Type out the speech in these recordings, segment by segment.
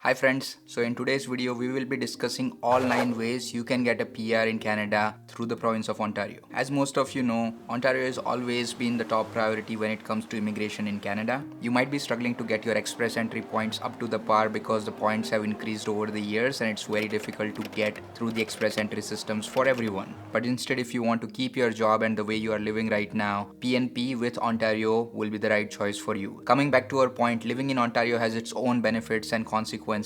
Hi friends, so in today's video we will be discussing all 9 ways you can get a PR in Canada through the province of Ontario. As most of you know, Ontario has always been the top priority when it comes to immigration in Canada. You might be struggling to get your express entry points up to the par because the points have increased over the years and it's very difficult to get through the express entry systems for everyone. But instead, if you want to keep your job and the way you are living right now, PNP with Ontario will be the right choice for you. Coming back to our point, living in Ontario has its own benefits and consequences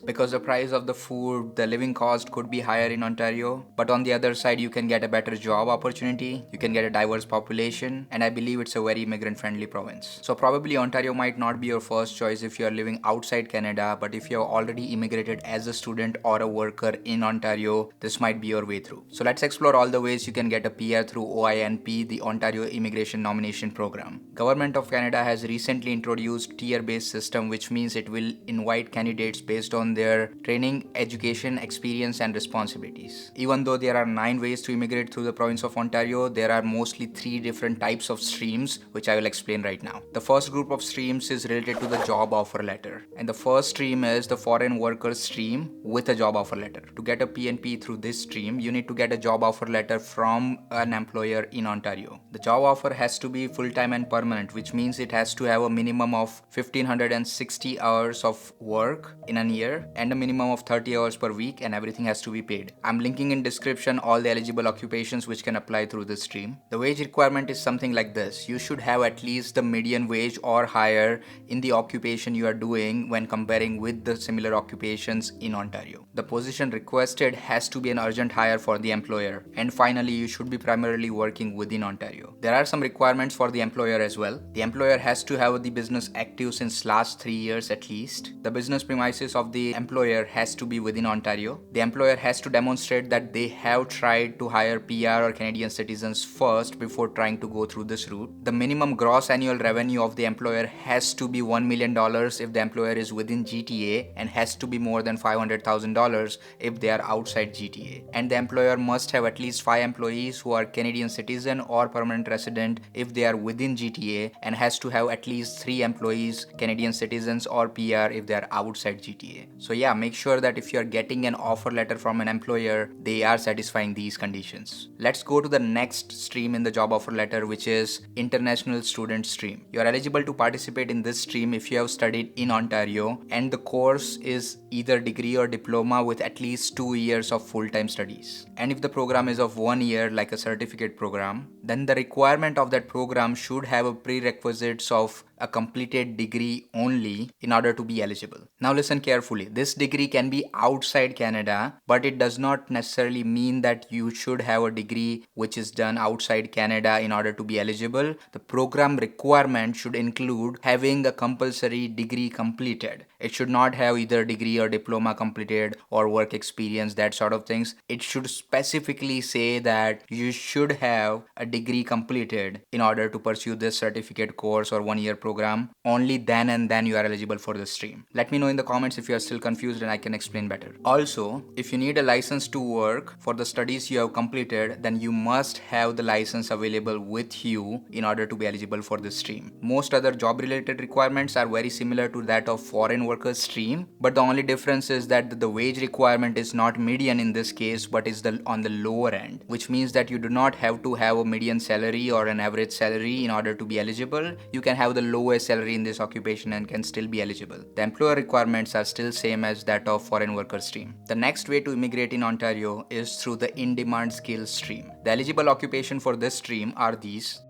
because the price of the food, the living cost could be higher in Ontario, but on the other side you can get a better job opportunity, you can get a diverse population, and I believe it's a very immigrant friendly province. So probably Ontario might not be your first choice if you are living outside Canada, but if you have already immigrated as a student or a worker in Ontario, this might be your way through. So let's explore all the ways you can get a PR through OINP, the Ontario Immigration Nomination Program. Government of Canada has recently introduced tier-based system, which means it will invite candidates based on their training, education, experience, and responsibilities. Even though there are 9 ways to immigrate through the province of Ontario, there are mostly 3 different types of streams, which I will explain right now. The first group of streams is related to the job offer letter, and the first stream is the foreign workers stream with a job offer letter. To get a PNP through this stream, you need to get a job offer letter from an employer in Ontario. The job offer has to be full-time and permanent, which means it has to have a minimum of 1560 hours of work in a year and a minimum of 30 hours per week, and everything has to be paid. I'm linking in description all the eligible occupations which can apply through this stream. The wage requirement is something like this. You should have at least the median wage or higher in the occupation you are doing when comparing with the similar occupations in Ontario. The position requested has to be an urgent hire for the employer, and finally you should be primarily working within Ontario. There are some requirements for the employer as well. The employer has to have the business active since last 3 years at least. The business premises of the employer has to be within Ontario. The employer has to demonstrate that they have tried to hire PR or Canadian citizens first before trying to go through this route. The minimum gross annual revenue of the employer has to be $1 million if the employer is within GTA, and has to be more than $500,000 if they are outside GTA. And the employer must have at least 5 employees who are Canadian citizen or permanent resident if they are within GTA, and has to have at least 3 employees Canadian citizens or PR if they are outside GTA. So yeah, make sure that if you are getting an offer letter from an employer, they are satisfying these conditions. Let's go to the next stream in the job offer letter, which is international student stream. You are eligible to participate in this stream if you have studied in Ontario and the course is either degree or diploma with at least 2 years of full-time studies. And if the program is of 1 year, like a certificate program, then the requirement of that program should have a prerequisites of a completed degree only in order to be eligible. Now listen carefully. This degree can be outside Canada, but it does not necessarily mean that you should have a degree which is done outside Canada in order to be eligible. The program requirement should include having a compulsory degree completed. It should not have either degree or diploma completed or work experience, that sort of things. It should specifically say that you should have a degree completed in order to pursue this certificate course or 1 year program. Only then and then you are eligible for the stream. Let me know in the comments if you are still confused and I can explain better. Also, if you need a license to work for the studies you have completed, then you must have the license available with you in order to be eligible for this stream. Most other job related requirements are very similar to that of foreign workers stream, but the only difference is that the wage requirement is not median in this case, but is on the lower end, which means that you do not have to have a median salary or an average salary in order to be eligible. You can have the lowest salary in this occupation and can still be eligible. The employer requirements are still same as that of foreign worker stream. The next way to immigrate in Ontario is through the in-demand skills stream. The eligible occupation for this stream are these.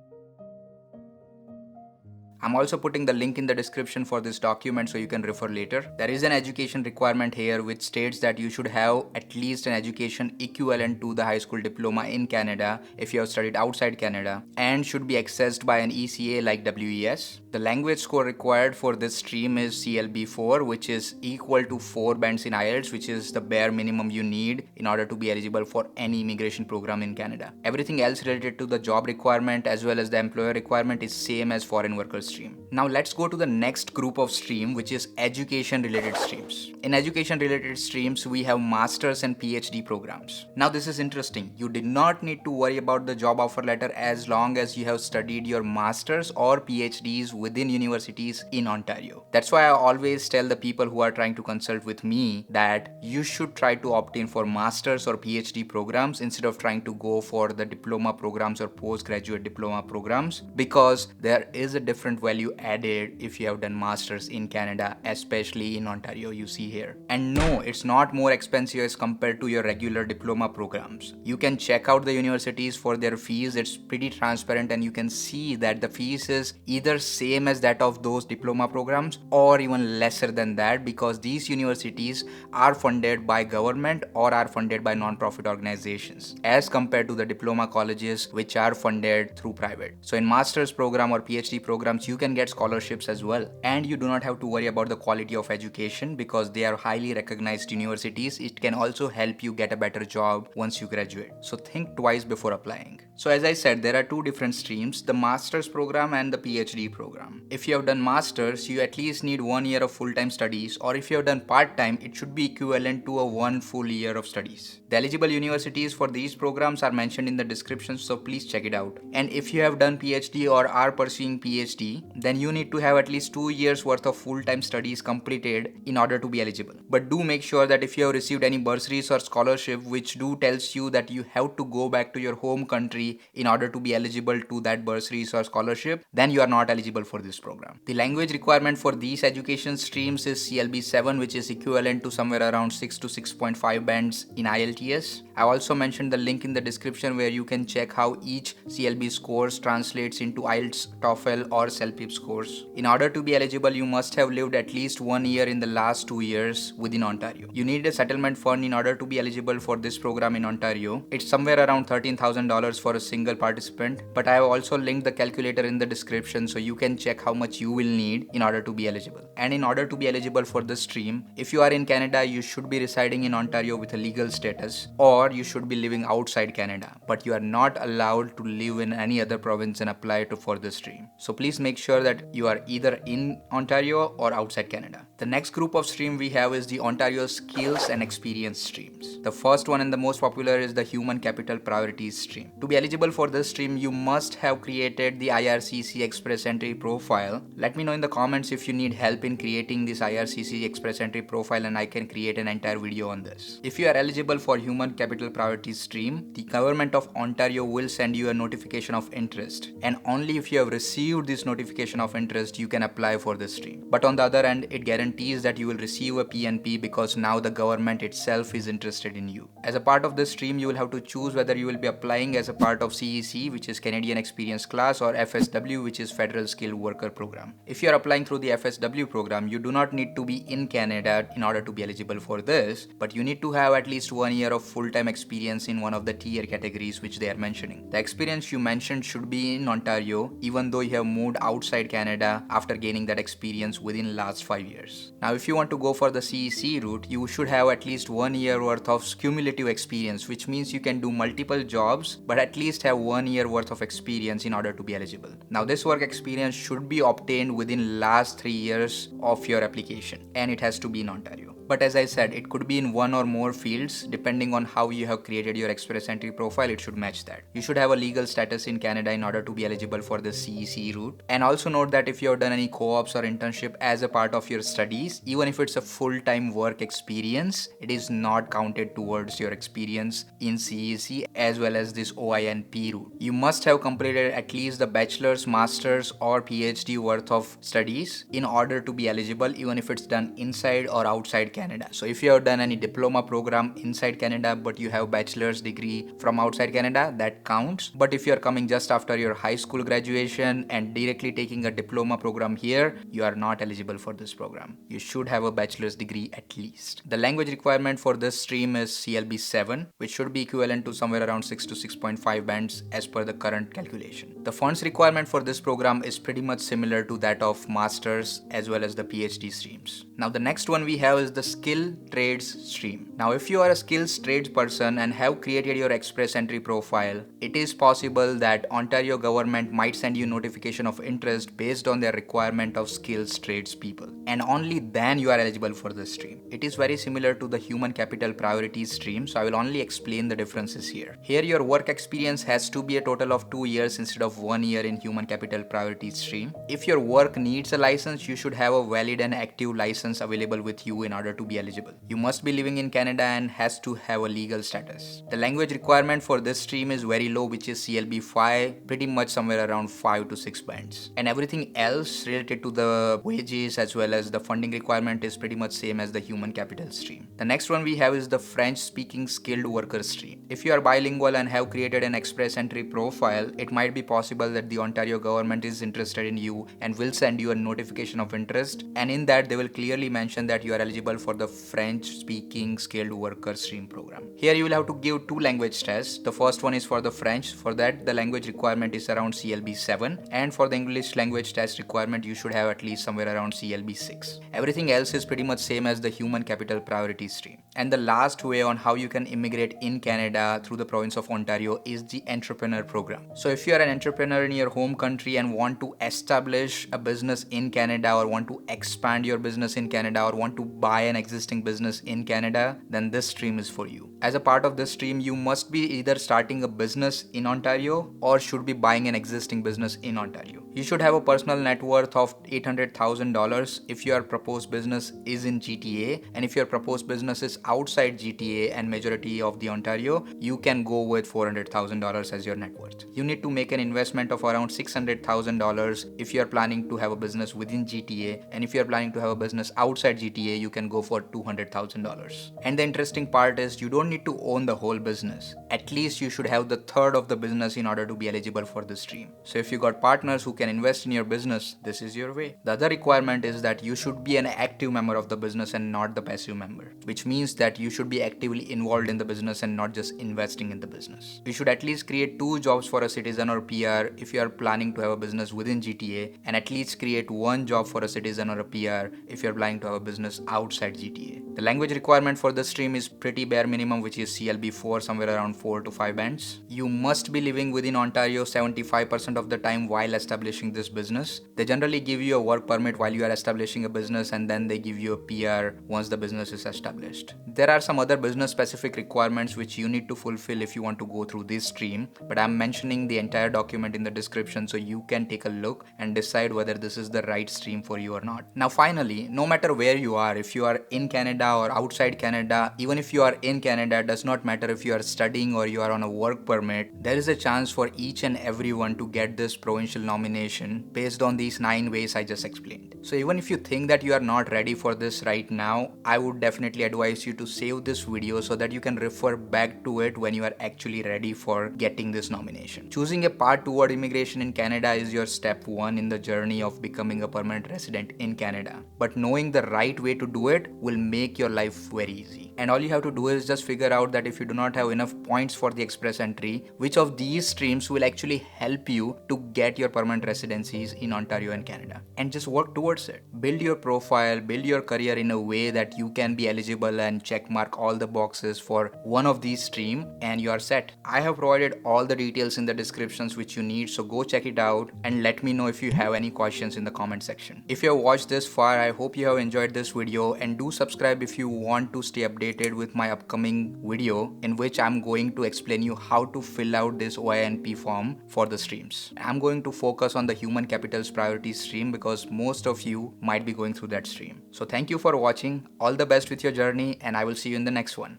I'm also putting the link in the description for this document so you can refer later. There is an education requirement here which states that you should have at least an education equivalent to the high school diploma in Canada if you have studied outside Canada, and should be accessed by an ECA like WES. The language score required for this stream is CLB4, which is equal to 4 bands in IELTS, which is the bare minimum you need in order to be eligible for any immigration program in Canada. Everything else related to the job requirement as well as the employer requirement is same as foreign workers stream. Now let's go to the next group of stream, which is education related streams. In education related streams, we have masters and PhD programs. Now this is interesting. You did not need to worry about the job offer letter as long as you have studied your masters or PhDs within universities in Ontario. That's why I always tell the people who are trying to consult with me that you should try to opt in for masters or PhD programs instead of trying to go for the diploma programs or postgraduate diploma programs, because there is a different value added if you have done masters in Canada, especially in Ontario, you see here. And no, it's not more expensive as compared to your regular diploma programs. You can check out the universities for their fees. It's pretty transparent and you can see that the fees is either same as that of those diploma programs or even lesser than that, because these universities are funded by government or are funded by non-profit organizations as compared to the diploma colleges which are funded through private. So in master's program or PhD programs, you can get scholarships as well, and you do not have to worry about the quality of education because they are highly recognized universities. It can also help you get a better job once you graduate. So think twice before applying. So as I said, there are two different streams, the master's program and the PhD program. If you have done masters, you at least need 1 year of full-time studies, or if you have done part-time, it should be equivalent to a 1 full year of studies. The eligible universities for these programs are mentioned in the description, so please check it out. And if you have done PhD or are pursuing PhD, then you need to have at least 2 years worth of full-time studies completed in order to be eligible. But do make sure that if you have received any bursaries or scholarship which do tells you that you have to go back to your home country in order to be eligible to that bursaries or scholarship, then you are not eligible for this program. The language requirement for these education streams is CLB 7, which is equivalent to somewhere around 6 to 6.5 bands in IELTS. I also mentioned the link in the description where you can check how each CLB scores translates into IELTS, TOEFL or CELPIP scores. In order to be eligible, you must have lived at least 1 year in the last 2 years within Ontario. You need a settlement fund in order to be eligible for this program in Ontario. It's somewhere around $13,000 for a single participant, but I have also linked the calculator in the description so you can check how much you will need in order to be eligible. And in order to be eligible for this stream, if you are in Canada, you should be residing in Ontario with a legal status, or you should be living outside Canada, but you are not allowed to live in any other province and apply for this stream. So please make sure that you are either in Ontario or outside Canada. The next group of stream we have is the Ontario Skills and Experience streams. The first one and the most popular is the Human Capital Priorities stream. To be eligible for this stream, you must have created the IRCC Express Entry profile. Let me know in the comments if you need help in creating this IRCC Express Entry profile and I can create an entire video on this. If you are eligible for Human Capital Priorities stream, the government of Ontario will send you a notification of interest, and only if you have received this notification of interest you can apply for this stream. But on the other hand, it guarantees that you will receive a PNP because now the government itself is interested in you. As a part of this stream, you will have to choose whether you will be applying as a part of CEC, which is Canadian Experience Class, or FSW, which is Federal Skilled Worker Program. If you are applying through the FSW program, you do not need to be in Canada in order to be eligible for this, but you need to have at least 1 year of full-time experience in one of the tier categories which they are mentioning. The experience you mentioned should be in Ontario, even though you have moved outside Canada after gaining that experience within last 5 years. Now, if you want to go for the CEC route, you should have at least 1 year worth of cumulative experience, which means you can do multiple jobs, but at least have 1 year worth of experience in order to be eligible. Now, this work experience should be obtained within last 3 years of your application, and it has to be in Ontario. But as I said, it could be in one or more fields. Depending on how you have created your Express Entry profile, it should match that. You should have a legal status in Canada in order to be eligible for the CEC route. And also note that if you have done any co-ops or internship as a part of your studies, even if it's a full-time work experience, it is not counted towards your experience in CEC as well as this OINP route. You must have completed at least the bachelor's, master's or PhD worth of studies in order to be eligible, even if it's done inside or outside Canada. So if you have done any diploma program inside Canada but you have bachelor's degree from outside Canada, that counts. But if you are coming just after your high school graduation and directly taking a diploma program here, you are not eligible for this program. You should have a bachelor's degree at least. The language requirement for this stream is CLB 7, which should be equivalent to somewhere around 6 to 6.5 bands as per the current calculation. The funds requirement for this program is pretty much similar to that of masters as well as the PhD streams. Now the next one we have is the skill trades stream. Now, if you are a skills trades person and have created your express entry profile, it is possible that Ontario government might send you notification of interest based on their requirement of skills trades people. And only then you are eligible for this stream. It is very similar to the human capital priorities stream, so I will only explain the differences here. Here your work experience has to be a total of 2 years instead of 1 year in human capital priorities stream. If your work needs a license, you should have a valid and active license available with you in order to be eligible. You must be living in Canada and has to have a legal status. The language requirement for this stream is very low, which is CLB 5, pretty much somewhere around 5 to 6 bands. And everything else related to the wages as well as the funding requirement is pretty much same as the human capital stream. The next one we have is the French speaking skilled worker stream. If you are bilingual and have created an express entry profile, it might be possible that the Ontario government is interested in you and will send you a notification of interest, and in that they will clearly mention that you are eligible for the French speaking skilled worker stream program. Here you will have to give 2 language tests. The first one is for the French. For that the language requirement is around CLB 7, and for the English language test requirement you should have at least somewhere around CLB 6. Everything else is pretty much same as the human capital priority stream. And the last way on how you can immigrate in Canada through the province of Ontario is the entrepreneur program. So if you are an entrepreneur in your home country and want to establish a business in Canada, or want to expand your business in Canada, or want to buy an existing business in Canada, then this stream is for you. As a part of this stream, you must be either starting a business in Ontario or should be buying an existing business in Ontario. You should have a personal net worth of $800,000 if your proposed business is in GTA, and if your proposed business is outside GTA and majority of the Ontario, you can go with $400,000 as your net worth. You need to make an investment of around $600,000 if you are planning to have a business within GTA, and if you are planning to have a business outside GTA, you can go for $200,000. And the interesting part is you don't need to own the whole business. At least you should have the third of the business in order to be eligible for this stream. So if you got partners who can invest in your business, this is your way. The other requirement is that you should be an active member of the business and not the passive member, which means that you should be actively involved in the business and not just investing in the business. You should at least create 2 jobs for a citizen or PR if you are planning to have a business within GTA, and at least create 1 job for a citizen or a PR if you are planning to have a business outside GTA. The language requirement for this stream is pretty bare minimum, which is CLB 4, somewhere around 4 to 5 bands. You must be living within Ontario 75% of the time while establishing this business. They generally give you a work permit while you are establishing a business, and then they give you a PR once the business is established. There are some other business specific requirements which you need to fulfill if you want to go through this stream, but I'm mentioning the entire document in the description so you can take a look and decide whether this is the right stream for you or not. Now finally, no matter where you are, if you are in Canada or outside Canada, even if you are in Canada, does not matter if you are studying or you are on a work permit, there is a chance for each and everyone to get this provincial nomination based on these 9 ways I just explained. So even if you think that you are not ready for this right now, I would definitely advise you to save this video so that you can refer back to it when you are actually ready for getting this nomination. Choosing a path toward immigration in Canada is your step 1 in the journey of becoming a permanent resident in Canada. But knowing the right way to do it will make your life very easy. And all you have to do is just figure out that if you do not have enough points for the express entry, which of these streams will actually help you to get your permanent residencies in Ontario and Canada, and just work towards it. Build your profile, build your career in a way that you can be eligible and check mark all the boxes for one of these streams, and you are set. I have provided all the details in the descriptions which you need, so go check it out and let me know if you have any questions in the comment section. If you have watched this far, I hope you have enjoyed this video, and do subscribe if you want to stay updated with my upcoming video in which I'm going to explain you how to fill out this OINP form for the streams. I'm going to focus on the human capital's priority stream because most of you might be going through that stream. So thank you for watching. All the best with your journey, and I will see you in the next one.